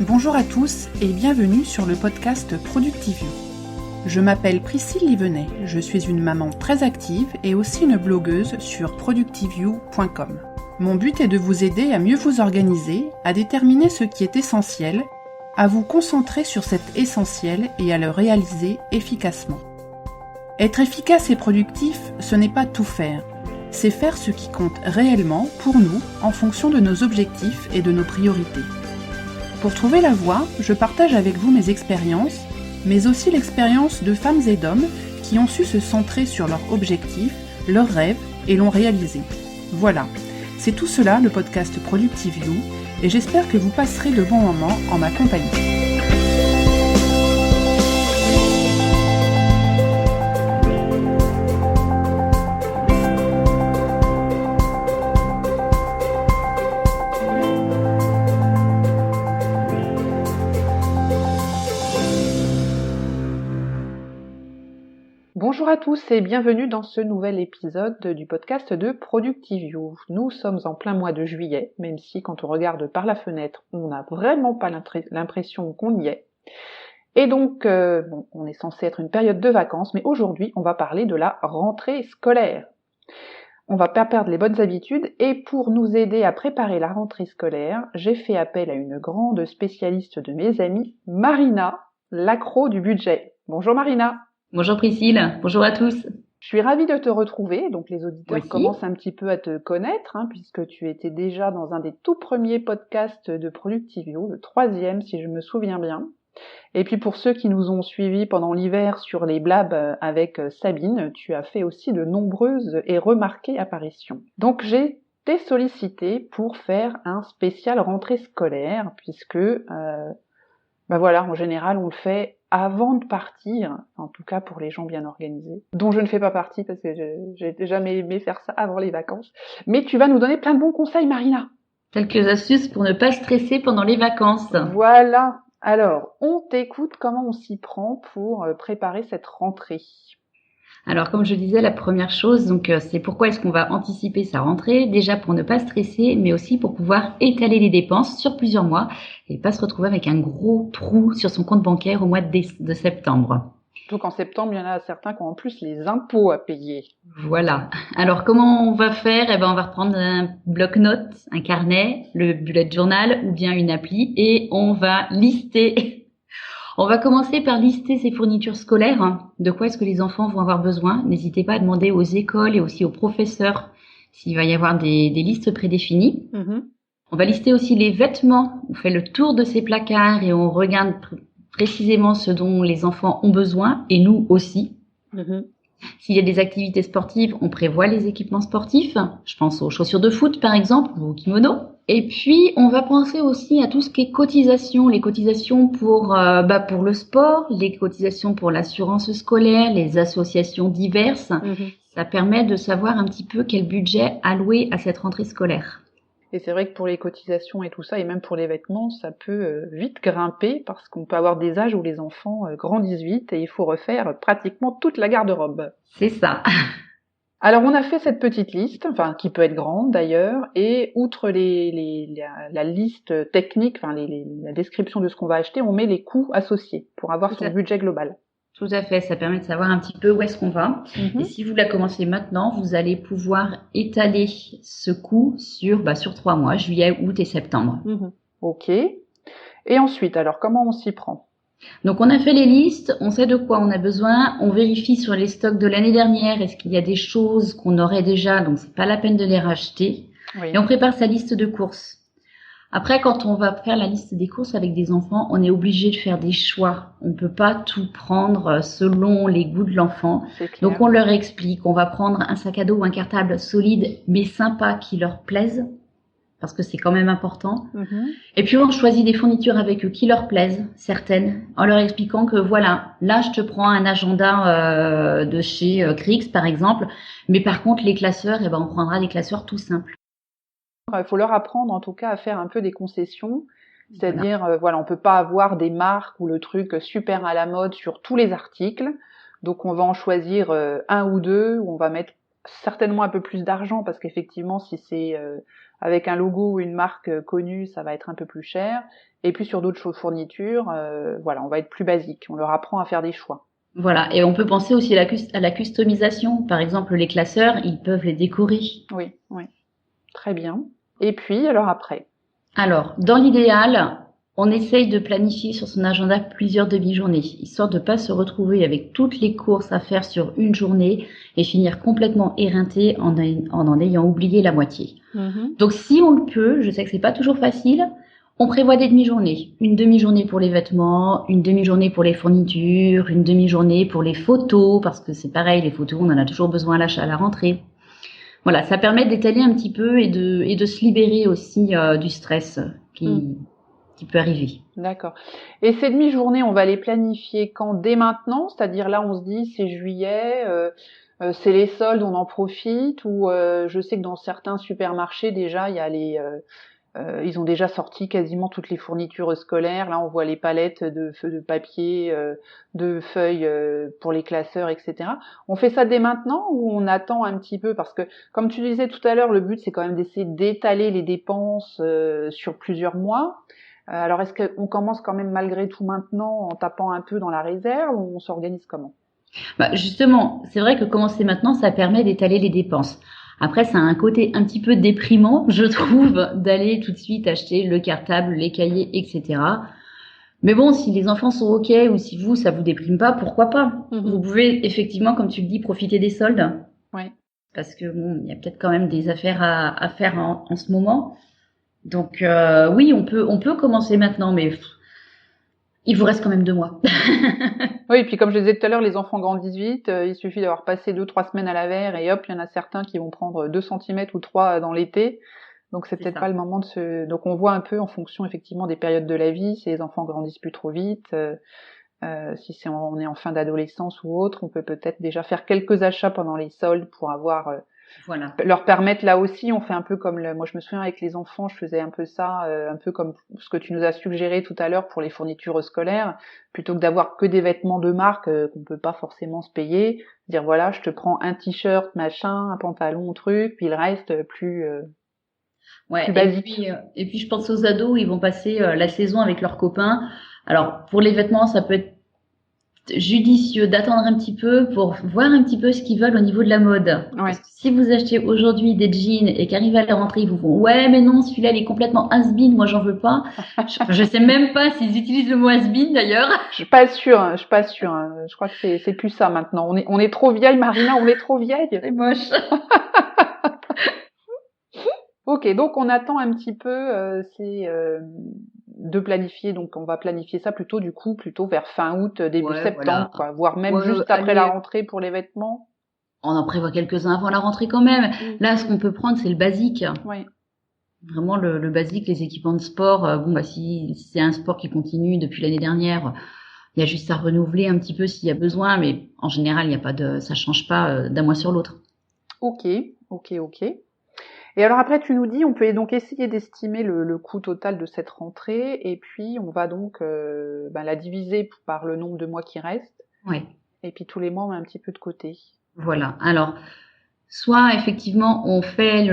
Bonjour à tous et bienvenue sur le podcast ProductiveU. Je m'appelle Priscille Livenet, je suis une maman très active et aussi une blogueuse sur productiveyou.com. Mon but est de vous aider à mieux vous organiser, à déterminer ce qui est essentiel, à vous concentrer sur cet essentiel et à le réaliser efficacement. Être efficace et productif, ce n'est pas tout faire, c'est faire ce qui compte réellement pour nous en fonction de nos objectifs et de nos priorités. Pour trouver la voie, je partage avec vous mes expériences, mais aussi l'expérience de femmes et d'hommes qui ont su se centrer sur leurs objectifs, leurs rêves et l'ont réalisé. Voilà, c'est tout cela le podcast ProductiveU et j'espère que vous passerez de bons moments en ma compagnie. Bonjour à tous et bienvenue dans ce nouvel épisode du podcast de ProductiveU. Nous sommes en plein mois de juillet, même si quand on regarde par la fenêtre, on n'a vraiment pas l'impression qu'on y est. Et donc, on est censé être une période de vacances, mais aujourd'hui, on va parler de la rentrée scolaire. On va pas perdre les bonnes habitudes et pour nous aider à préparer la rentrée scolaire, j'ai fait appel à une grande spécialiste de mes amis, Marina, l'accro du budget. Bonjour Marina. Bonjour Priscille, bonjour à tous. Je suis ravie de te retrouver, donc les auditeurs Aussi. commencent un petit peu à te connaître, puisque tu étais déjà dans un des tout premiers podcasts de ProductiveU, le 3e si je me souviens bien. Et puis pour ceux qui nous ont suivis pendant l'hiver sur les blabs avec Sabine, tu as fait aussi de nombreuses et remarquées apparitions. Donc j'ai été sollicitée pour faire un spécial rentrée scolaire, puisque en général on le fait avant de partir, en tout cas pour les gens bien organisés, dont je ne fais pas partie parce que j'ai jamais aimé faire ça avant les vacances. Mais tu vas nous donner plein de bons conseils, Marina. Quelques astuces pour ne pas stresser pendant les vacances. Voilà. Alors, on t'écoute, comment on s'y prend pour préparer cette rentrée? Alors comme je disais, la première chose, c'est pourquoi est-ce qu'on va anticiper sa rentrée, déjà pour ne pas stresser, mais aussi pour pouvoir étaler les dépenses sur plusieurs mois et pas se retrouver avec un gros trou sur son compte bancaire au mois de septembre. Donc en septembre, il y en a certains qui ont en plus les impôts à payer. Voilà. Alors comment on va faire? On va reprendre un bloc-notes, un carnet, le bullet journal ou bien une appli et on va lister. On va commencer par lister ses fournitures scolaires. De quoi est-ce que les enfants vont avoir besoin? N'hésitez pas à demander aux écoles et aussi aux professeurs s'il va y avoir des listes prédéfinies. On va lister aussi les vêtements. On fait le tour de ces placards et on regarde précisément ce dont les enfants ont besoin et nous aussi. S'il y a des activités sportives, on prévoit les équipements sportifs. Je pense aux chaussures de foot par exemple ou aux kimonos. Et puis, on va penser aussi à tout ce qui est cotisations, les cotisations pour le sport, les cotisations pour l'assurance scolaire, les associations diverses. Ça permet de savoir un petit peu quel budget allouer à cette rentrée scolaire. Et c'est vrai que pour les cotisations et tout ça, et même pour les vêtements, ça peut vite grimper parce qu'on peut avoir des âges où les enfants grandissent vite et il faut refaire pratiquement toute la garde-robe. C'est ça. Alors on a fait cette petite liste, qui peut être grande d'ailleurs, et outre la liste technique, la description de ce qu'on va acheter, on met les coûts associés pour avoir son budget global. Tout à fait, ça permet de savoir un petit peu où est-ce qu'on va. Et si vous la commencez maintenant, vous allez pouvoir étaler ce coût sur 3 mois, juillet, août et septembre. Ok. Et ensuite, alors comment on s'y prend ? Donc on a fait les listes, on sait de quoi on a besoin, on vérifie sur les stocks de l'année dernière, est-ce qu'il y a des choses qu'on aurait déjà, donc c'est pas la peine de les racheter. Oui. Et on prépare sa liste de courses. Après, quand on va faire la liste des courses avec des enfants, on est obligé de faire des choix. On peut pas tout prendre selon les goûts de l'enfant. Donc on leur explique, on va prendre un sac à dos ou un cartable solide mais sympa qui leur plaise. Parce que c'est quand même important. Et puis on choisit des fournitures avec eux qui leur plaisent, certaines, en leur expliquant que voilà, là je te prends un agenda de chez Crix par exemple, mais par contre les classeurs, on prendra des classeurs tout simples. Il faut leur apprendre en tout cas à faire un peu des concessions, c'est-à-dire on peut pas avoir des marques ou le truc super à la mode sur tous les articles, donc on va en choisir un ou deux où on va mettre certainement un peu plus d'argent parce qu'effectivement si c'est avec un logo ou une marque connue, ça va être un peu plus cher. Et puis sur d'autres fournitures, voilà, on va être plus basique. On leur apprend à faire des choix. Voilà, et on peut penser aussi à la customisation. Par exemple, les classeurs, ils peuvent les décorer. Oui, oui, très bien. Et puis, alors après? Alors, dans l'idéal, on essaye de planifier sur son agenda plusieurs demi-journées, histoire de pas se retrouver avec toutes les courses à faire sur une journée et finir complètement éreinté en ayant oublié la moitié. Donc, si on le peut, je sais que c'est pas toujours facile, on prévoit des demi-journées. Une demi-journée pour les vêtements, une demi-journée pour les fournitures, une demi-journée pour les photos, parce que c'est pareil, les photos, on en a toujours besoin à la rentrée. Voilà, ça permet d'étaler un petit peu et de se libérer aussi du stress qui peut arriver. D'accord. Et ces demi-journées, on va les planifier quand? Dès maintenant? C'est-à-dire là, on se dit, c'est juillet, c'est les soldes, on en profite, ou je sais que dans certains supermarchés, déjà, il y a ils ont déjà sorti quasiment toutes les fournitures scolaires. Là, on voit les palettes de papier, de feuilles pour les classeurs, etc. On fait ça dès maintenant ou on attend un petit peu? Parce que, comme tu disais tout à l'heure, le but, c'est quand même d'essayer d'étaler les dépenses sur plusieurs mois. Alors, est-ce qu'on commence quand même malgré tout maintenant en tapant un peu dans la réserve ou on s'organise comment? Bah justement, c'est vrai que commencer maintenant, ça permet d'étaler les dépenses. Après, ça a un côté un petit peu déprimant, je trouve, d'aller tout de suite acheter le cartable, les cahiers, etc. Mais bon, si les enfants sont OK ou si ça vous déprime pas, pourquoi pas? Vous pouvez effectivement, comme tu le dis, profiter des soldes. Ouais. Parce que bon, il y a peut-être quand même des affaires à faire en ce moment. Donc oui, on peut commencer maintenant, mais il vous reste quand même 2 mois. Oui, et puis comme je disais tout à l'heure, les enfants grandissent vite. Il suffit d'avoir passé 2-3 semaines à la verre et hop, il y en a certains qui vont prendre 2 centimètres ou 3 dans l'été. Donc c'est peut-être pas le moment Donc on voit un peu en fonction effectivement des périodes de la vie, si les enfants grandissent plus trop vite, si on est en fin d'adolescence ou autre, on peut peut-être déjà faire quelques achats pendant les soldes pour avoir Voilà. leur permettre là aussi, on fait un peu comme moi je me souviens avec les enfants, je faisais un peu ça, un peu comme ce que tu nous as suggéré tout à l'heure pour les fournitures scolaires, plutôt que d'avoir que des vêtements de marque qu'on peut pas forcément se payer, dire voilà, je te prends un t-shirt, machin, un pantalon, truc, puis le reste plus basique. Et puis je pense aux ados, ils vont passer la saison avec leurs copains. Alors pour les vêtements, ça peut être judicieux d'attendre un petit peu pour voir un petit peu ce qu'ils veulent au niveau de la mode. Ouais. Parce que si vous achetez aujourd'hui des jeans et qu'arrivez à la rentrée, ils vous font ouais mais non celui-là il est complètement has-been, moi j'en veux pas. Je sais même pas s'ils utilisent le mot has-been d'ailleurs. Je suis pas sûre. Je crois que c'est plus ça maintenant. On est trop vieille, Marina, on est trop vieille. C'est moche. Ok, donc on attend un petit peu, de planifier, donc on va planifier ça plutôt vers fin août, début septembre, quoi, voire même juste après la rentrée pour les vêtements. On en prévoit quelques-uns avant la rentrée quand même. Là, ce qu'on peut prendre, c'est le basique. Oui. Vraiment le basique, les équipements de sport. Si c'est un sport qui continue depuis l'année dernière, il y a juste à renouveler un petit peu s'il y a besoin, mais en général, ça change pas d'un mois sur l'autre. Ok. Et alors après, tu nous dis, on peut donc essayer d'estimer le coût total de cette rentrée, et puis on va donc la diviser par le nombre de mois qui restent. Ouais. Et puis tous les mois, on met un petit peu de côté. Voilà. Alors, soit effectivement, on fait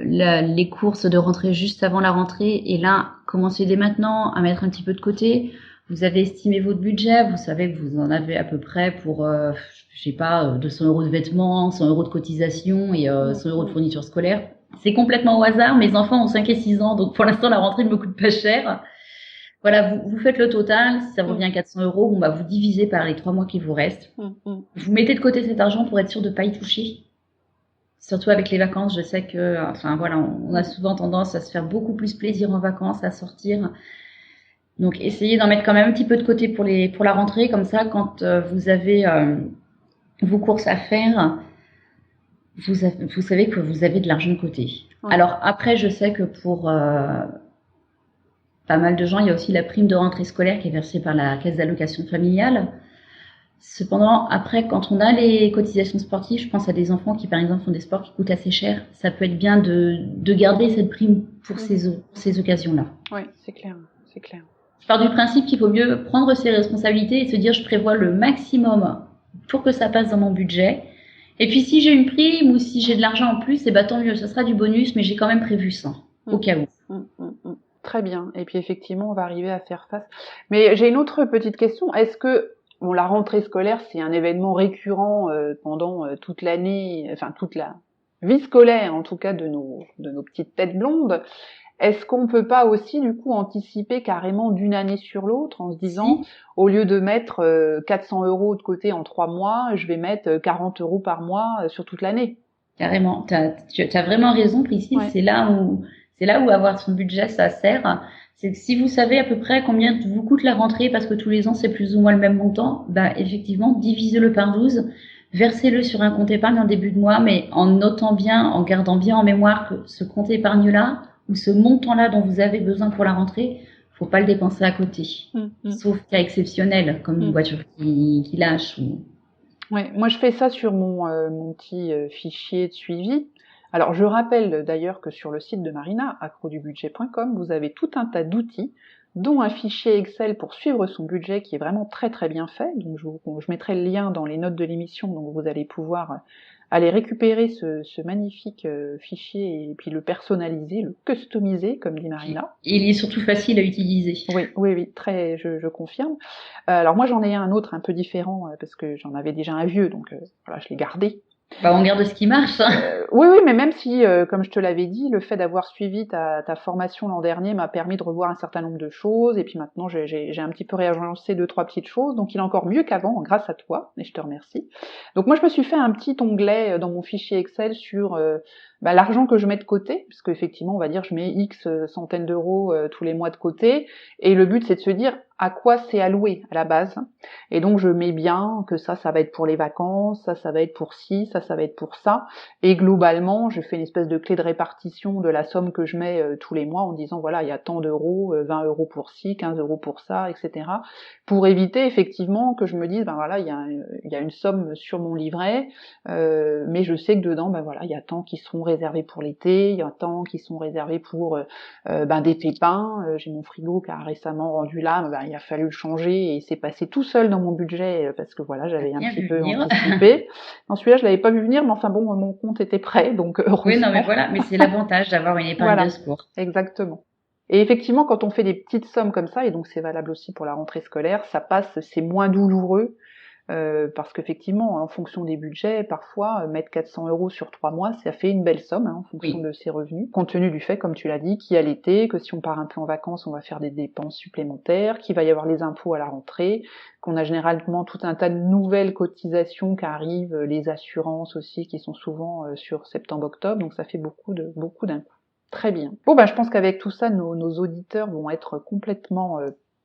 les courses de rentrée juste avant la rentrée, et là, commencez dès maintenant à mettre un petit peu de côté. Vous avez estimé votre budget, vous savez que vous en avez à peu près pour, 200 € de vêtements, 100 € de cotisation et 100 € de fourniture scolaire. C'est complètement au hasard. Mes enfants ont 5 et 6 ans, donc pour l'instant, la rentrée ne me coûte pas cher. Voilà, vous faites le total. Si ça revient à 400 €, vous divisez par les 3 mois qui vous restent. Vous mettez de côté cet argent pour être sûr de ne pas y toucher. Surtout avec les vacances, je sais que, on a souvent tendance à se faire beaucoup plus plaisir en vacances, à sortir. Donc, essayez d'en mettre quand même un petit peu de côté pour la rentrée. Comme ça, quand vous avez vos courses à faire, vous savez que vous avez de l'argent de côté. Ouais. Alors, après, je sais que pour pas mal de gens, il y a aussi la prime de rentrée scolaire qui est versée par la caisse d'allocation familiale. Cependant, après, quand on a les cotisations sportives, je pense à des enfants qui, par exemple, font des sports qui coûtent assez cher. Ça peut être bien de garder cette prime pour ces occasions-là. Oui, c'est clair. Je pars du principe qu'il faut mieux prendre ses responsabilités et se dire je prévois le maximum pour que ça passe dans mon budget. Et puis si j'ai une prime ou si j'ai de l'argent en plus, tant mieux, ça sera du bonus, mais j'ai quand même prévu ça, au cas où. Très bien. Et puis effectivement, on va arriver à faire face. Mais j'ai une autre petite question. Est-ce que la rentrée scolaire, c'est un événement récurrent pendant toute l'année, enfin toute la vie scolaire, en tout cas de nos petites têtes blondes. Est-ce qu'on peut pas aussi du coup anticiper carrément d'une année sur l'autre en se disant, au lieu de mettre 400 € de côté en 3 mois, je vais mettre 40 € par mois sur toute l'année? Carrément, tu as vraiment raison, Priscille. Ouais. C'est là où avoir son budget, ça sert. C'est que si vous savez à peu près combien vous coûte la rentrée, parce que tous les ans c'est plus ou moins le même montant, effectivement, divisez-le par 12, versez-le sur un compte épargne en début de mois, mais en notant bien, en gardant bien en mémoire que ce compte épargne-là, ou ce montant-là dont vous avez besoin pour la rentrée, faut pas le dépenser à côté. Sauf cas exceptionnel, comme une voiture qui lâche ou... Ouais, moi je fais ça sur mon petit fichier de suivi. Alors je rappelle d'ailleurs que sur le site de Marina, accrodubudget.com, vous avez tout un tas d'outils, dont un fichier Excel pour suivre son budget qui est vraiment très très bien fait. Donc je mettrai le lien dans les notes de l'émission, donc vous allez pouvoir aller récupérer ce magnifique fichier et puis le personnaliser, le customiser, comme dit Marina. Et il est surtout facile à utiliser. Oui, très, je confirme. Alors moi j'en ai un autre un peu différent parce que j'en avais déjà un vieux, donc voilà, je l'ai gardé. On garde ce qui marche. Oui, mais même si, comme je te l'avais dit, le fait d'avoir suivi ta formation l'an dernier m'a permis de revoir un certain nombre de choses, et puis maintenant j'ai un petit peu réagencé 2-3 petites choses, donc il est encore mieux qu'avant, grâce à toi, et je te remercie. Donc moi je me suis fait un petit onglet dans mon fichier Excel sur l'argent que je mets de côté, parce qu'effectivement on va dire je mets X centaines d'euros tous les mois de côté, et le but c'est de se dire à quoi c'est alloué à la base. Et donc je mets bien que ça va être pour les vacances, ça va être pour ci, ça va être pour ça. Et globalement, je fais une espèce de clé de répartition de la somme que je mets tous les mois en disant voilà, il y a tant d'euros, 20 € pour ci, 15 € pour ça, etc. Pour éviter effectivement que je me dise voilà, il y a une somme sur mon livret, mais je sais que dedans voilà, il y a tant qui seront réservés pour l'été, il y a tant qui sont réservés pour des pépins. J'ai mon frigo qui a récemment rendu là, il a fallu le changer et c'est passé tout seul dans mon budget parce que voilà, j'avais un petit peu anticipé. Non, celui-là je l'avais pas vu venir, mais enfin bon, mon compte était prêt, donc heureusement. Oui, non, mais voilà, mais c'est l'avantage d'avoir une épargne de secours. Exactement. Et effectivement, quand on fait des petites sommes comme ça, et donc c'est valable aussi pour la rentrée scolaire, ça passe, c'est moins douloureux. Parce qu'effectivement, en fonction des budgets, parfois, mettre 400 € sur 3 mois, ça fait une belle somme, en fonction de ses revenus, compte tenu du fait, comme tu l'as dit, qu'il y a l'été, que si on part un peu en vacances, on va faire des dépenses supplémentaires, qu'il va y avoir les impôts à la rentrée, qu'on a généralement tout un tas de nouvelles cotisations qui arrivent, les assurances aussi, qui sont souvent sur septembre-octobre, donc ça fait beaucoup d'un coup. Très bien. Bon, je pense qu'avec tout ça, nos auditeurs vont être complètement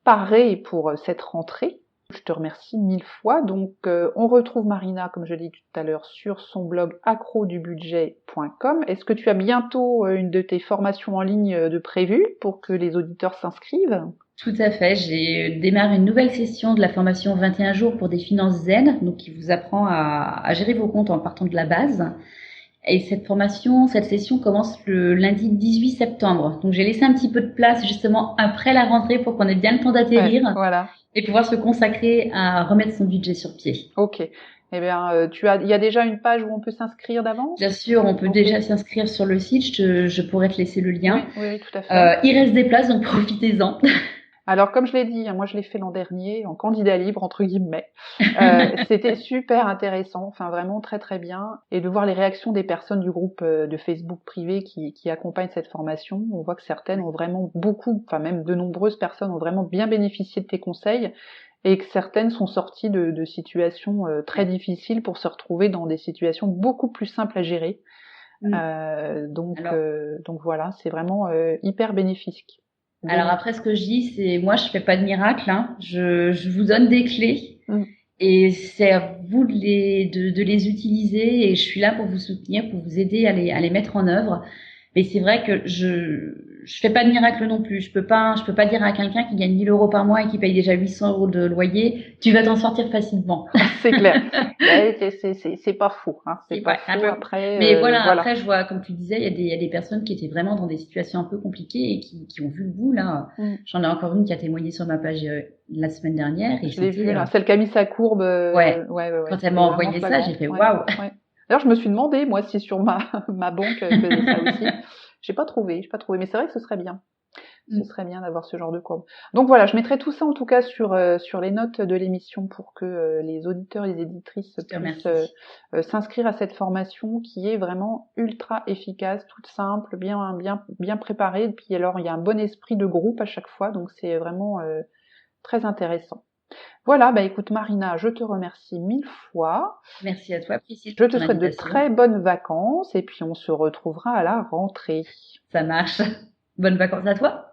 parés pour cette rentrée. Je te remercie 1000 fois. Donc, on retrouve Marina, comme je l'ai dit tout à l'heure, sur son blog accrodubudget.com. Est-ce que tu as bientôt une de tes formations en ligne de prévues pour que les auditeurs s'inscrivent ? Tout à fait. J'ai démarré une nouvelle session de la formation 21 jours pour des finances zen, donc qui vous apprend à gérer vos comptes en partant de la base. Et cette session commence le lundi 18 septembre. Donc j'ai laissé un petit peu de place justement après la rentrée pour qu'on ait bien le temps d'atterrir. Ouais, voilà. Et pouvoir se consacrer à remettre son budget sur pied. Ok. Eh bien, il y a déjà une page où on peut s'inscrire d'avance ? Bien sûr, on peut déjà s'inscrire sur le site. Je pourrais te laisser le lien. Oui, tout à fait. Il reste des places, donc profitez-en. Alors, comme je l'ai dit, moi je l'ai fait l'an dernier, en candidat libre, entre guillemets. C'était super intéressant, enfin vraiment très très bien. Et de voir les réactions des personnes du groupe de Facebook privé qui accompagnent cette formation, on voit que certaines ont vraiment même de nombreuses personnes ont vraiment bien bénéficié de tes conseils, et que certaines sont sorties de situations très difficiles pour se retrouver dans des situations beaucoup plus simples à gérer. Donc voilà, c'est vraiment hyper bénéfique. Alors après, ce que je dis, c'est moi, je fais pas de miracle. Je vous donne des clés et c'est à vous de les utiliser et je suis là pour vous soutenir, pour vous aider à les mettre en œuvre. Mais c'est vrai que je fais pas de miracle non plus. Je peux pas dire à quelqu'un qui gagne 1000 € par mois et qui paye déjà 800 € de loyer, tu vas t'en sortir facilement. C'est clair. C'est pas fou, hein. C'est pas fou après. Mais voilà, après, je vois, comme tu disais, il y a des personnes qui étaient vraiment dans des situations un peu compliquées et qui ont vu le bout, là. J'en ai encore une qui a témoigné sur ma page la semaine dernière. Et je l'ai vu, là. Celle qui a mis sa courbe. Ouais. Quand elle m'a envoyé ça, j'ai fait waouh. D'ailleurs, je me suis demandé, moi, si sur ma banque elle faisait ça aussi. J'ai pas trouvé. Mais c'est vrai que ce serait bien. Ce serait bien d'avoir ce genre de courbe. Donc voilà, je mettrai tout ça en tout cas sur les notes de l'émission pour que les auditeurs et les éditrices puissent s'inscrire à cette formation qui est vraiment ultra efficace, toute simple, bien préparée. Et puis alors, il y a un bon esprit de groupe à chaque fois, donc c'est vraiment très intéressant. Voilà, bah écoute Marina, je te remercie 1000 fois. Merci à toi, Priscille. Je te souhaite de très bonnes vacances et puis on se retrouvera à la rentrée. Ça marche. Bonnes vacances à toi.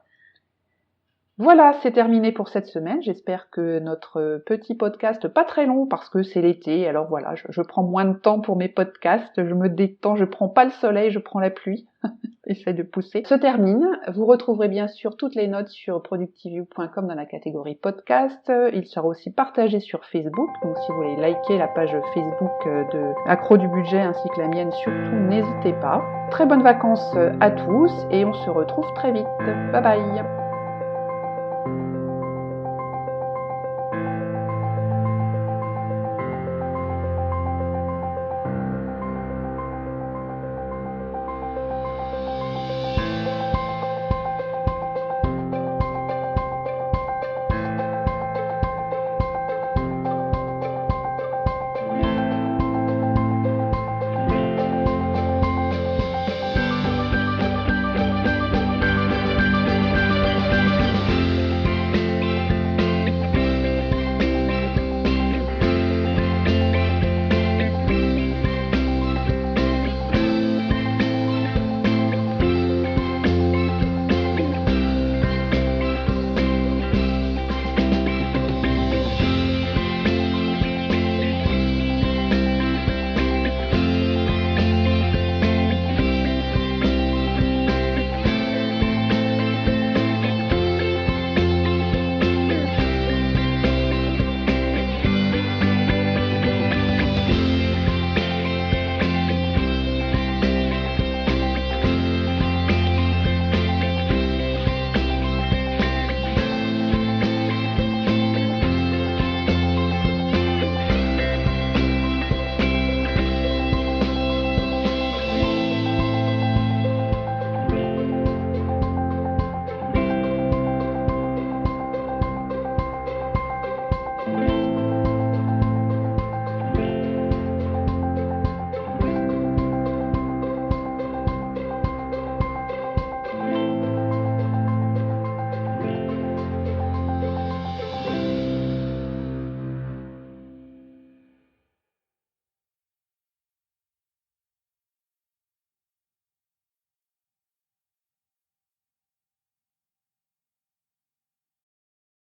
Voilà, c'est terminé pour cette semaine. J'espère que notre petit podcast, pas très long parce que c'est l'été, alors voilà, je prends moins de temps pour mes podcasts, je me détends, je prends pas le soleil, je prends la pluie. Essaye de pousser. Se termine. Vous retrouverez bien sûr toutes les notes sur productiveview.com dans la catégorie podcast. Il sera aussi partagé sur Facebook. Donc si vous voulez liker la page Facebook de Accro du budget ainsi que la mienne, surtout n'hésitez pas. Très bonnes vacances à tous et on se retrouve très vite. Bye bye.